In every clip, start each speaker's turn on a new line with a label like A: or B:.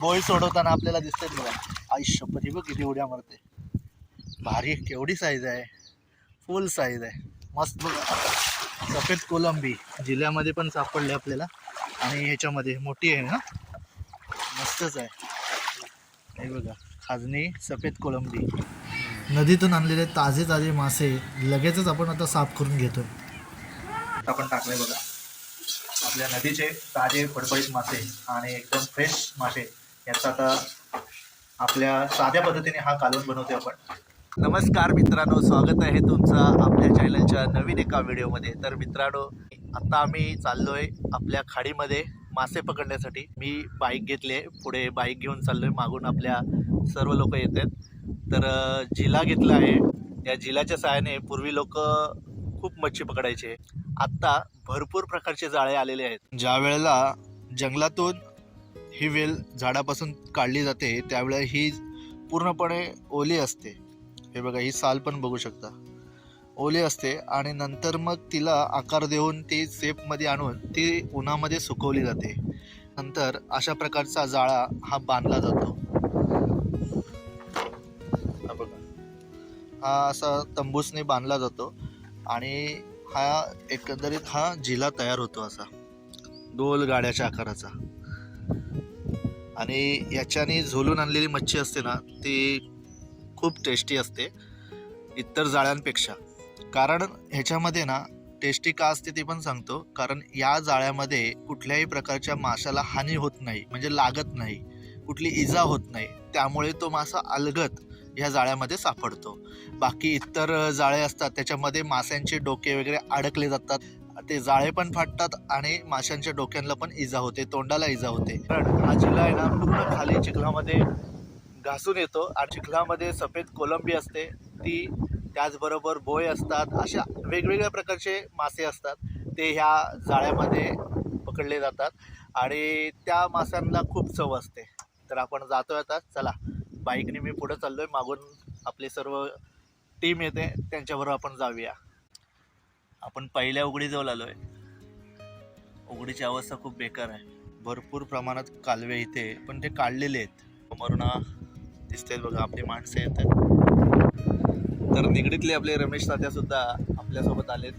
A: बोई सोडवताना आपल्याला दिसते बघा. आयुष्य पती बघ किती उड्या मारते. भारी केवढी साईज आहे, फुल साईज आहे, मस्त बघा. सफेद कोलंबी जिल्ह्यामध्ये पण सापडले आपल्याला आणि ह्याच्यामध्ये मोठी आहे ना, मस्तच आहे. हे बघा खाजणी सफेद कोलंबी. नदीतून आणलेले ताजे ताजे मासे लगेचच आपण आता साफ करून घेतोय. आपण टाकले बघा आपल्या नदीचे ताजे फडफडीत मासे आणि एकदम फ्रेश मासे याचा आता आपल्या साध्या पद्धतीने हा कालवण बनवतोय आपण. नमस्कार मित्रांनो, स्वागत आहे तुमचं आपल्या चॅनलच्या नवीन एका व्हिडिओमध्ये. तर मित्रांनो, आता आम्ही चाललोय आपल्या खाडीमध्ये मासे पकडण्यासाठी. मी बाईक घेतली आहे, पुढे बाईक घेऊन चाललोय, मागून आपल्या सर्व लोक येत आहेत. तर जिला घेतला आहे. या जिलाच्या सहाय्याने पूर्वी लोक खूप मच्छी पकडायचे. आत्ता भरपूर प्रकारचे जाळे आलेले आहेत. ज्या वेळेला जंगलातून ही वेल झाडापासून काढली जाते त्यावेळेला ही पूर्णपणे ओली असते. हे बघा, ही साल पण बघू शकता, ओली असते. आणि नंतर मग तिला आकार देऊन ती सेपमध्ये आणून ती उन्हामध्ये सुकवली जाते. नंतर अशा प्रकारचा जाळा हा बांधला जातो. हा बघा, हा असा तंबूसने बांधला जातो आणि हा एकंदरीत हा जिला तयार होतो असा गोल गाड्याच्या आकाराचा. आणि याच्याने झोलून आणलेली मच्छी असते ना, ती खूप टेस्टी असते इतर जाळ्यांपेक्षा. कारण ह्याच्यामध्ये ना टेस्टी का असते ते पण सांगतो. कारण या जाळ्यामध्ये कुठल्याही प्रकारच्या माशाला हानी होत नाही, म्हणजे लागत नाही, कुठली इजा होत नाही. त्यामुळे तो मासा अलगद ह्या जाळ्यामध्ये सापडतो. बाकी इतर जाळे असतात त्याच्यामध्ये माशांचे डोके वगैरे अडकले जातात, ते जाळे पण फाटतात आणि माशांच्या डोक्यांना पण इजा होते, तोंडाला इजा होते. कारण हा जिल्हा आहे ना पूर्ण खाली चिखलामध्ये घासून येतो आणि चिखलामध्ये सफेद कोलंबी असते ती, त्याचबरोबर बोय असतात, अशा वेगवेगळ्या प्रकारचे मासे असतात. ते ह्या जाळ्यामध्ये पकडले जातात आणि त्या माशांना खूप चव असते. तर आपण जातोय आता, चला बाईकने मी पुढे चाललोय, मागून आपले सर्व टीम येते, त्यांच्याबरोबर आपण जाऊया. आपण पहिल्या उघडीजवळ आलोय. उघडीची अवस्था खूप बेकार आहे, भरपूर प्रमाणात कालवे इथे, पण ते काढलेले आहेत. समोरून दिसतात बघा आपली माणसं येतात. तर निगडीतले आपले रमेश तात्या सुद्धा आपल्यासोबत आलेत.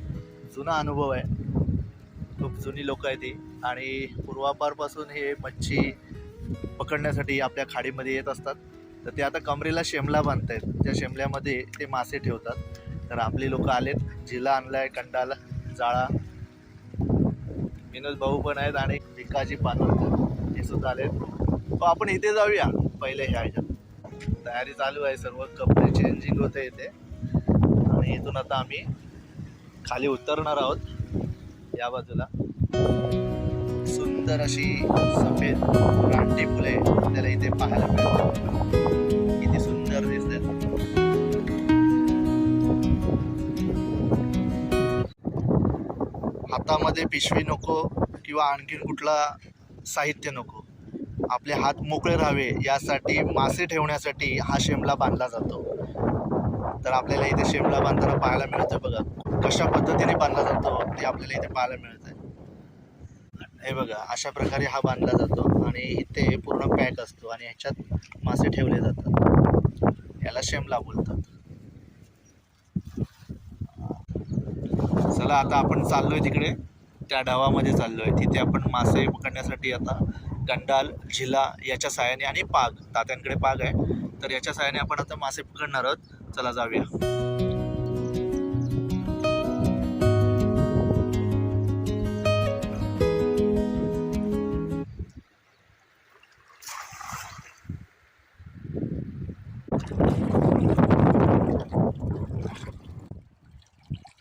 A: जुना अनुभव आहे, खूप जुनी लोक आहेत ती आणि पूर्वापारपासून हे मच्छी पकडण्यासाठी आपल्या खाडीमध्ये येत असतात. तर ते आता कमरेला शेमला बांधतायत, त्या शेमल्यामध्ये ते मासे ठेवतात. तर आपले लोक आलेत, जिला आणलाय, कंडाला, जाळा. विनोद भाऊ पण आहेत आणि भिकाजी पानवकर हे सुद्धा आलेत. तो आपण इथे जाऊया पहिले. ह्या ह्याच्यात तयारी चालू आहे, सर्व कपडे चेंजिंग होते इथे. आणि इथून आता आम्ही खाली उतरणार आहोत. या बाजूला सुंदर अशी सफेद रानटी फुले आपल्याला इथे पाहायला मिळतात. किती सुंदर दिसतात. हातामध्ये पिशवी नको किंवा आणखीन कुठला साहित्य नको, आपले हात मोकळे राहावे यासाठी मासे ठेवण्यासाठी हा शेमला बांधला जातो. तर आपल्याला इथे शेमला बांधताना पाहायला मिळतं बघा, कशा पद्धतीने बांधला जातो ते आपल्याला इथे पाहायला मिळतंय. हे बघा, अशा प्रकारे हा बांधला जातो आणि इथे पूर्ण पॅक असतो आणि ह्याच्यात मासे ठेवले जातात. याला शेमला बोलतात. चला आता आपण चाललोय तिकडे, त्या ढावामध्ये चाललोय. तिथे आपण मासे पकडण्यासाठी आता कंडाल, झिला याच्या साहाय्याने आणि पाग, तात्यांकडे पाग आहे, तर याच्या साहाय्याने आपण आता मासे पकडणार आहोत. चला जाऊया.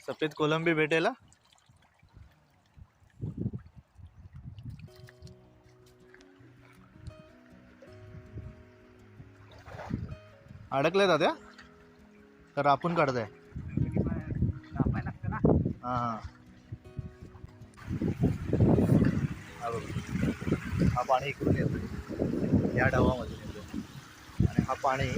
A: सफेद कोलंबी भेटेल. अडकले दाद्या, तर आपण काढताय. हां, हा पाणी इकडून येतो, या डावामधून येतो आणि हा पाणी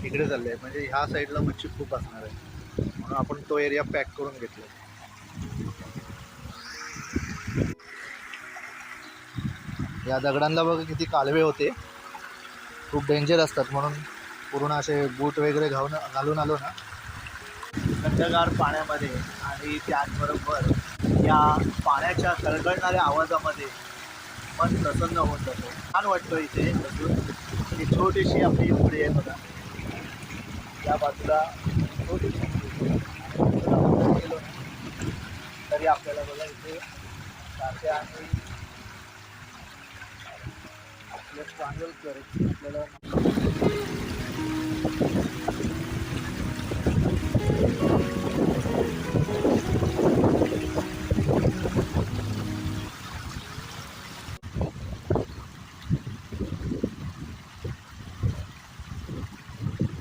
A: इकडे चाललं आहे, म्हणजे ह्या साईडला मच्छी खूप असणार आहे, म्हणून आपण तो एरिया पॅक करून घेतला. या दगडांना बघा किती कालवे होते, खूप डेंजर असतात, म्हणून पूर्ण असे बूट वगैरे घालून आलो ना थंडगार पाण्यामध्ये आणि त्याचबरोबर या पाण्याच्या कळकळणाऱ्या आवाजामध्ये मन प्रसन्न होऊन जातो. छान वाटतो इथे बसून. ही छोटीशी आपली उघडी आहे बघा, या बाजूला छोटीशी गेलो तरी आपल्याला बघा इथे सारखे आणि आपलं स्ट्रगल करत आपल्याला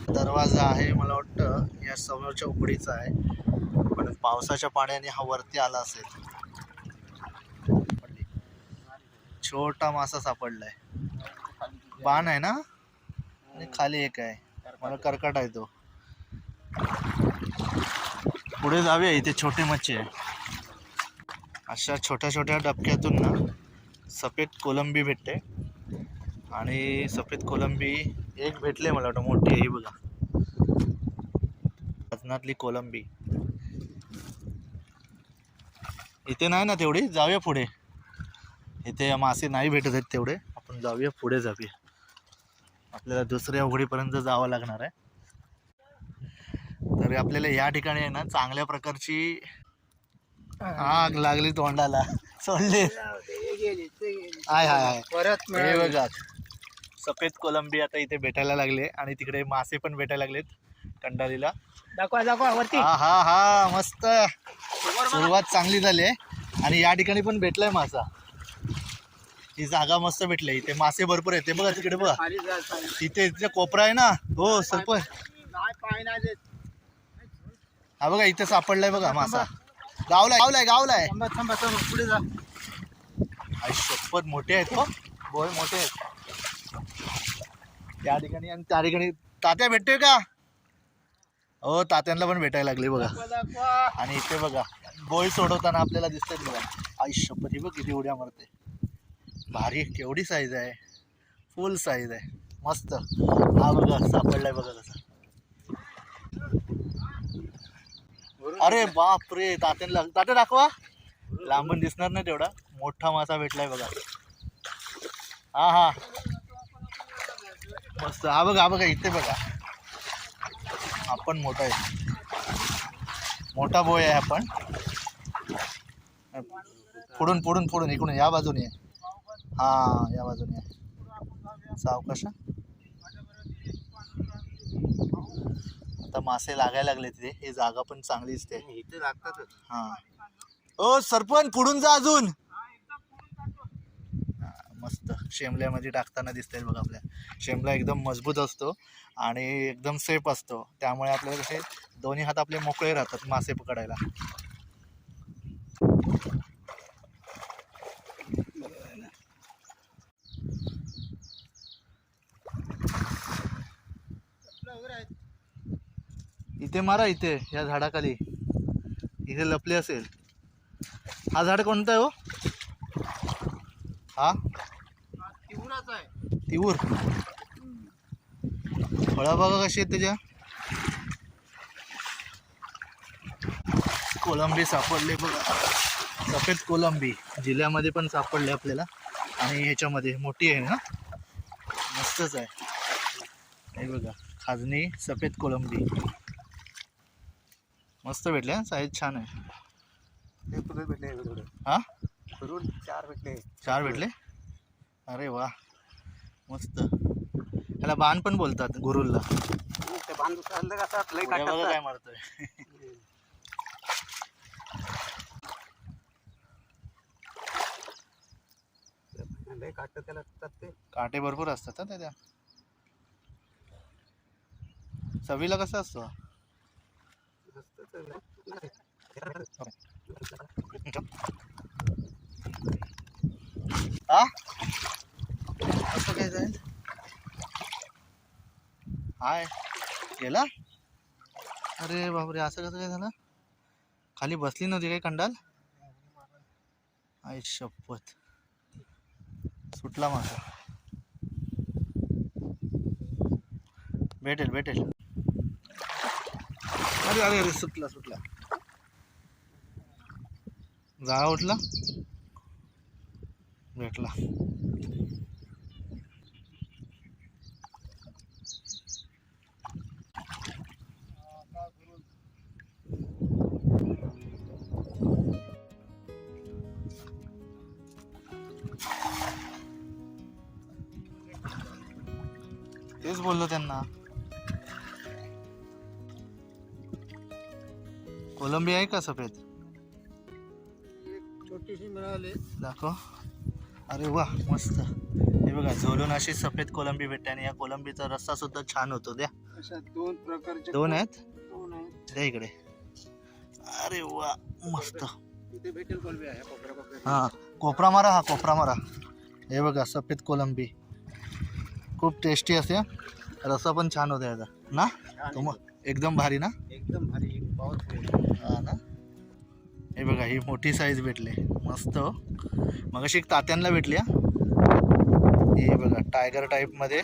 A: दरवाजा आहे, मला वाटतं या समोरच्या उघडीचा आहे, पण पावसाच्या पाण्याने हा वरती आला असेल. छोटा मासा सापडलाय, बाण आहे ना, आणि खाली एक आहे, मला कर्कट आहे तो. पुढे जाऊया, इथे छोटी मच्छी आहे. अशा छोट्या छोट्या डबक्यातून ना सफेद कोलंबी भेटते, आणि सफेद कोलंबी एक भेटले मला वाटतं, मोठी आहे ही बघा, वजनातली कोलंबी. इथे नाही ना तेवढी, जाऊया पुढे. इथे मासे नाही भेटत आहेत तेवढे, आपण जाऊया पुढे, जाऊया. आपल्याला दुसऱ्या उघडीपर्यंत जावं लागणार आहे. तरी आपल्याला या ठिकाणी आहे ना चांगल्या प्रकारची आग लागली तोंडाला, सोडले. हाय हाय हाय, परत हे बघा सफेद कोलंबी आता इथे भेटायला लागले, आणि तिकडे मासे पण भेटायला लागलेत कंडालीला. दाखवा वरती. हा हा हा, मस्त सुरुवात चांगली झाली आहे. आणि या ठिकाणी पण भेटलाय मासा, ही जागा मस्त भेटली. इथे मासे भरपूर आहेत, ते बघा तिकडे बघा, तिथे कोपरा आहे ना. हो सरपंच, हा बघा इथे सापडलाय बघा मासा, गावलाय. पुढे जा. शपथ मोठे आहेत हो, बोय मोठे आहेत त्या ठिकाणी. आणि त्या ठिकाणी तात्या भेटतोय का? हो, तात्यांना पण भेटायला लागले बघा. आणि इथे बघा बोई सोडवताना आपल्याला दिसतंय बघा. आई शपथ, ही बघ किती उड्या मारते, भारी. केवढी साईज आहे, फुल साईज आहे, मस्त. हा बघा सापडलाय बघा कसा. अरे बाप रे, तात्या दाखवा, लांबून दिसणार नाही तेवढा मोठा मासा भेटलाय बघा. हा हा, मस्त. हा बघा इथे बघा, आपण मोठा आहे, मोठा बोय आहे. आपण पुढून इकडून या बाजूने, हा या बाजूने सावकाश. आता मासे लागायला लागले तिथे, ही जागा पण चांगली दिसते, इथे लागतात. हा ओ सरपंच, पुढून जा अजून. मस्त शेमल्यामध्ये टाकताना दिसतंय बघा. आपल्या शेमला एकदम मजबूत असतो आणि एकदम सेफ असतो, त्यामुळे आपल्याला कसे दोन्ही हात आपले मोकळे राहतात मासे पकडायला. इथे मारा, इथे या झाडाखाली, इथे लपले असेल. हा झाड कोणता आहे हो? हा तिवूराचा आहे, तिवूर. फळं बघा कशी आहेत त्याच्या. कोलंबी सापडले बघा, सफेद कोलंबी जिल्ह्यामध्ये पण सापडले आपल्याला, आणि ह्याच्यामध्ये मोठी आहे ना, मस्तच आहे. हे बघा खाजणी सफेद कोलंबी, मस्त भेटले, साईज छान आहे. हा चार भेटले, अरे वा मस्त. ह्याला बाण पण बोलतात, गुरुलला. काय मारतोय. काटे भरपूर असतात ना त्या. चवीला कसा असतो हा, असं काय जाईल. हाय गेला, अरे बापरे, असं कसं काय झालं. खाली बसली नव्हती काय कंडाल. आई शपथ, सुटला मासा. भेटेल भेटेल. अरे अरे अरे सुटला सुटला. जाळा उठला. भेटला. तेच बोललो त्यांना. कोलंबी आहे का सफेद?
B: छोटीशी मिळाली.
A: दाखव. अरे वा मस्त. हे बघा झोलून अशी सफेद कोलंबी भेटते आणि या कोलंबीचा रस्सा सुद्धा छान होतो. द्या.
B: अशा दोन प्रकारचे
A: दोन आहेत.
B: दोन आहेत.
A: द्या इकडे. अरे वा मस्त.
B: इथे भेटेल कोलंबी आहे कोपऱ्या.
A: हा कोपरा मारा. हा कोपरा मारा. हे बघा सफेद कोलंबी खूप टेस्टी असते. रस्सा पण छान होता याचा ना. एकदम भारी ना.
B: एकदम भारी.
A: हा ना. हे बघा ही मोठी साईज भेटले मस्त. मगाशी एक तात्यांना भेटली. हे बघा टायगर टाईप मध्ये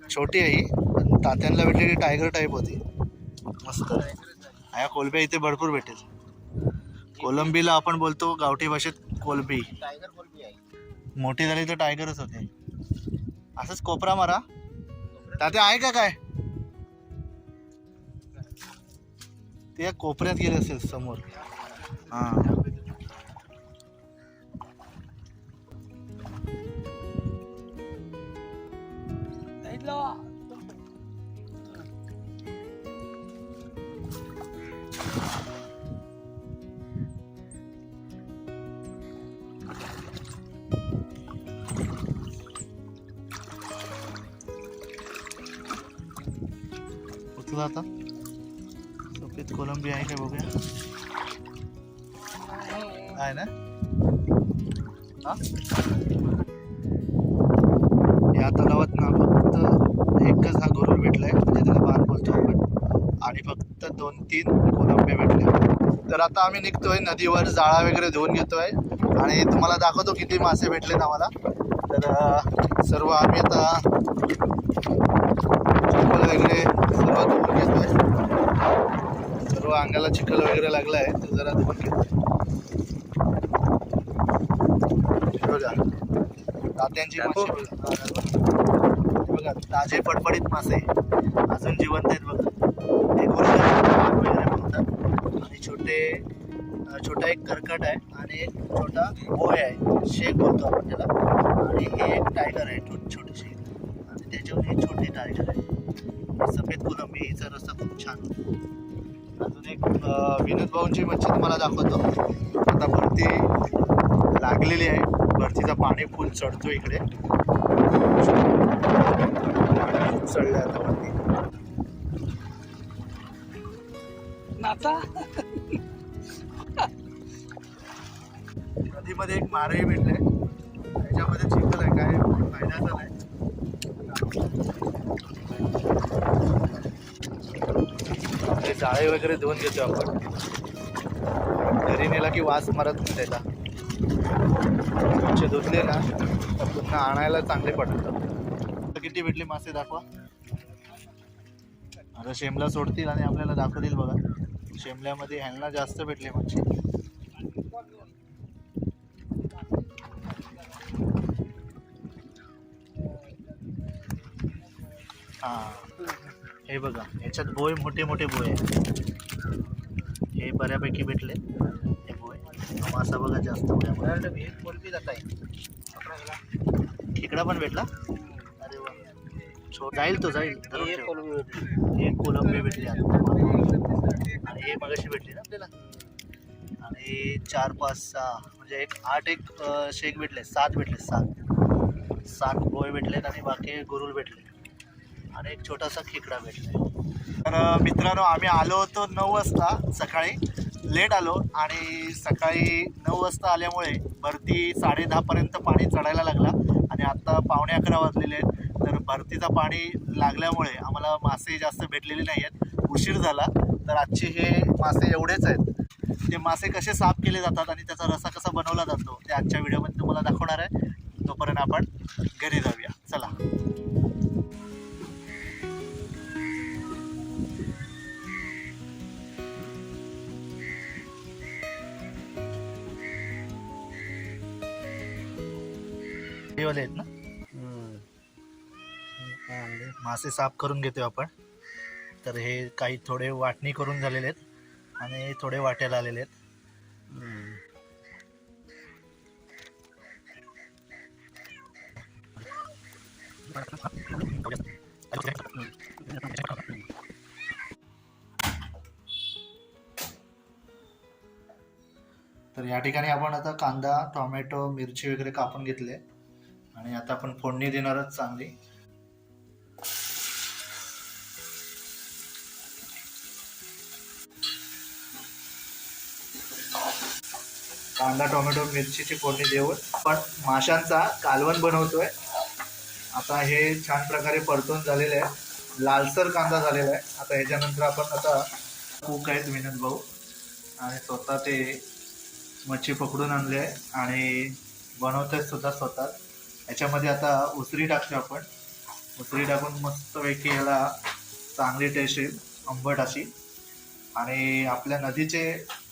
A: छोटी आहे ही, पण तात्यांना भेटलेली टायगर टाईप होती. मस्त. ह्या कोलंब्या इथे भरपूर भेटेल. कोलंबीला आपण बोलतो गावठी भाषेत कोलंबी.
B: टायगर कोलंबी आहे.
A: मोठी झाली तर टायगरच होते. असंच कोपरा मारा. तात्या आहे का काय? ते कोपऱ्यात गेले असेल समोर. हा उचला आता. सफेद कोलंबी आहे का बघूया. आहे ना. हा या तलावात ना फक्त एकच हा गरुड भेटलाय, म्हणजे त्याला बाण बोलतो आपण, आणि फक्त 2-3 कोलंबे भेटले. तर आता आम्ही निघतोय नदीवर. जाळा वगैरे धुवून घेतोय आणि तुम्हाला दाखवतो किती मासे भेटलेत आम्हाला. तर सर्व आम्ही आता चिखल वगैरे सर्व धुवून घेतोय. सर्व अंगाला चिखल वगैरे लागला आहे, तो जरा धुवून घेतोय. बघा तात्यांची मासे बघा, ताजे फडफडीत मासे अजून जिवंत आहेत बघा. हे वगैरे म्हणतात. आणि छोटा एक कर्कट आहे आणि एक छोटा बोय आहे, शेक बोलतो आपण त्याला. आणि हे एक टायगर आहे छोटीशी, आणि त्याच्यावर हे छोटे टायगर आहे. सफेद कोलंबी हिचा रस्ता खूप छान होतो. अजून एक विनोद भाऊंची मच्छी तुम्हाला दाखवतो. आता भरती लागलेली आहे. भरतीचं पाणी फुल चढतो इकडे. पाणी चढलं आता वरती. नदीमध्ये एक मारही भेटले. त्याच्यामध्ये चिखल आहे, काय फायद्याचा नाही. जाळे वगैरे धुवून घेतो आपण. घरी नेला की वास मारत नाही त्याला. धुतले ना तर पुन्हा आणायला चांगले पडतात. किती भेटली मासे दाखवा. आता शेमला सोडतील आणि आपल्याला दाखवतील बघा. शेमल्यामध्ये ह्यांना जास्त भेटले मच्छी. हा हे बघा, याच्यात बोय मोठे मोठे बोय आहेत. हे बऱ्यापैकी भेटले. हे बोय मासा बघा जास्त. कोलंबी जात आहे. खेकडा पण भेटला. अरे वा. जाईल तो जाईल. एक कोलंबी भेटली आणि हे मगाशी भेटली ना आपल्याला. आणि 4-5-6 म्हणजे 8 शेक भेटले. 7 भेटले. 7 बोय भेटलेत आणि बाकी गुरुल भेटले आणि एक छोटासा खेकडा भेटला. तर मित्रांनो, आम्ही आलो होतो 9 वाजता सकाळी. लेट आलो आणि सकाळी 9 वाजता आल्यामुळे भरती 10:30पर्यंत पाणी चढायला लागला आणि आत्ता 11:15 वाजलेले आहेत. तर भरतीचा पाणी लागल्यामुळे आम्हाला मासे जास्त भेटलेले नाही आहेत. उशीर झाला. तर आजचे हे मासे एवढेच आहेत. ते मासे कसे साफ केले जातात आणि त्याचा रस्सा कसा बनवला जातो ते आजच्या व्हिडिओमध्ये तुम्हाला दाखवणार आहे. तोपर्यंत आपण घरी जाऊया. चला. हे वाले आहेत ना. मासे साफ करून घेतोय आपण. तर हे काही थोडे वाटणी करून झालेले आहेत आणि थोडे वाट्याला आलेले आहेत. तर या ठिकाणी आपण आता कांदा, टोमॅटो, मिरची वगैरे कापून घेतले आणि आता आपण फोडणी देणारच चांगली. कांदा, टोमॅटो, मिरचीची फोडणी देऊन आपण माशांचा कालवण बनवतोय. आता हे छान प्रकारे परतून झालेले आहे, लालसर कांदा झालेला आहे. आता ह्याच्यानंतर आपण आता कूक आहेत विनोद भाऊ आणि स्वतः ते मच्छी पकडून आणले आहे आणि बनवतोय सुद्धा स्वतः. ह्याच्यामध्ये आता उसळी टाकतो आपण. उसळी टाकून मस्तपैकी ह्याला चांगली टेस्ट येईल, आंबट अशी. आणि आपल्या नदीचे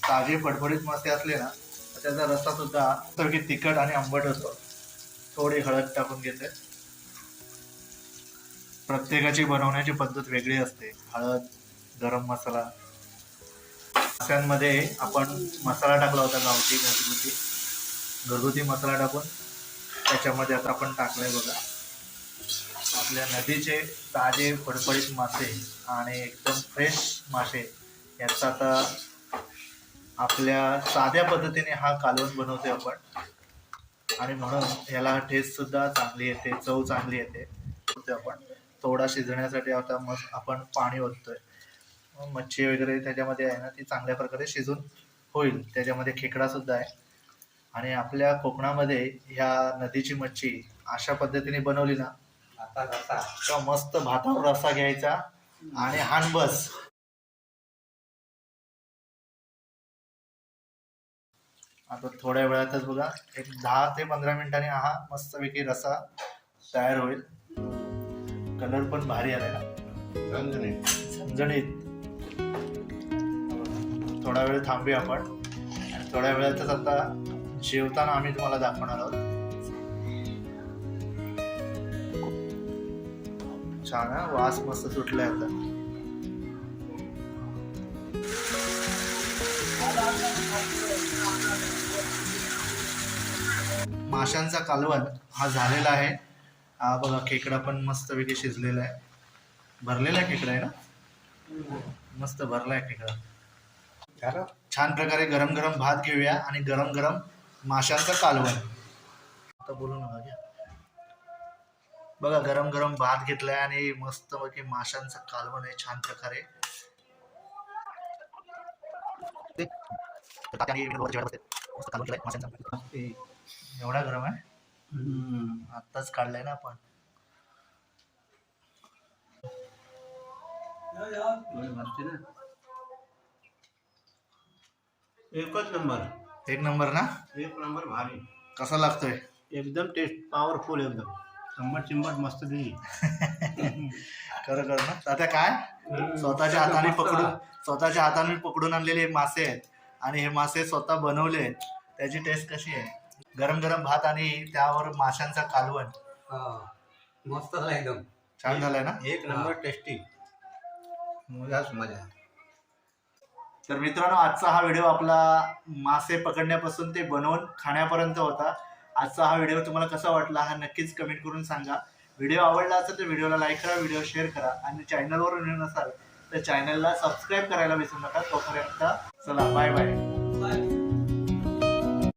A: ताजे फडफडीत मासे असले ना तर त्याचा रस्सा सुद्धा मस्तपैकी तिखट आणि आंबट होतो. थोडी हळद टाकून घेते. प्रत्येकाची बनवण्याची पद्धत वेगळी असते. हळद, गरम मसाला. माशांमध्ये आपण मसाला टाकला होता गावठी घरगुती मसाला टाकून त्याच्यामध्ये आता आपण टाकलाय बघा आपल्या नदीचे ताजे फडफडीत मासे आणि एकदम फ्रेश मासे याचा आता आपल्या साध्या पद्धतीने हा कालवण बनवतोय आपण. आणि म्हणून याला टेस्ट सुद्धा चांगली येते, चव चांगली येते. आपण थोडा शिजण्यासाठी आता मस्त आपण पाणी ओततोय. मच्छी वगैरे त्याच्यामध्ये आहे ना ती चांगल्या प्रकारे शिजून होईल. त्याच्यामध्ये खेकडा सुद्धा आहे. आणि आपल्या कोकणामध्ये ह्या नदीची मच्छी अशा पद्धतीने बनवली ना तर मस्त भातावर रस्सा घ्यायचा आणि हानबस. आता थोड्या वेळातच बघा एक 10 ते 15 मिनिटांनी हा मस्तपैकी रस्सा तयार होईल. कलर पण भारी आलाय ना, झणझणीत. थोडा वेळ थांबूया आपण आणि थोड्या वेळातच आता जेवताना आम्ही तुम्हाला दाखवणार आहोत. छान वास मस्त सुटलाय आता. माशांचा कालवण हा झालेला आहे. हा बघा खेकडा पण मस्तपैकी शिजलेला आहे. भरलेला खेकडा आहे ना, मस्त भरलाय खेकडा. छान प्रकारे गरम गरम भात घेऊया आणि गरम गरम माशांचं कालवण. आता बोलू नका घ्या. बघा गरम गरम भात घेतलाय आणि मस्त पैकी माशांचं कालवण आहे छान प्रकारे. एवढा गरम आहे, आत्ताच काढलाय ना आपण.
B: एकच नंबर.
A: एक नंबर ना,
B: एक नंबर भारी.
A: कसा लागतोय?
B: एकदम टेस्ट पॉवरफुल. एकदम चिंबट मस्त दिली.
A: खरं ना. आता काय स्वतःच्या हाताने पकडून आणलेले मासे आहेत आणि हे मासे स्वतः बनवले आहेत. त्याची टेस्ट कशी आहे? गरम गरम भात आणि त्यावर माशांचा कालवण.
B: मस्त झाला, एकदम
A: छान झालाय ना,
B: एक नंबर टेस्टी. मजा.
A: तर मित्रांनो आजचा हा व्हिडिओ आपला मासे पकडण्यापासून ते बनवून खाण्यापर्यंत होता. आजचा हा व्हिडिओ तुम्हाला कसा वाटला हा नक्कीच कमेंट करून सांगा. व्हिडिओ आवडला असेल तर व्हिडिओला लाईक करा, व्हिडिओ शेअर करा आणि चॅनलवर नवीन असाल तर चॅनलला सबस्क्राईब करायला विसरू नका. तोपर्यंत चला बाय बाय.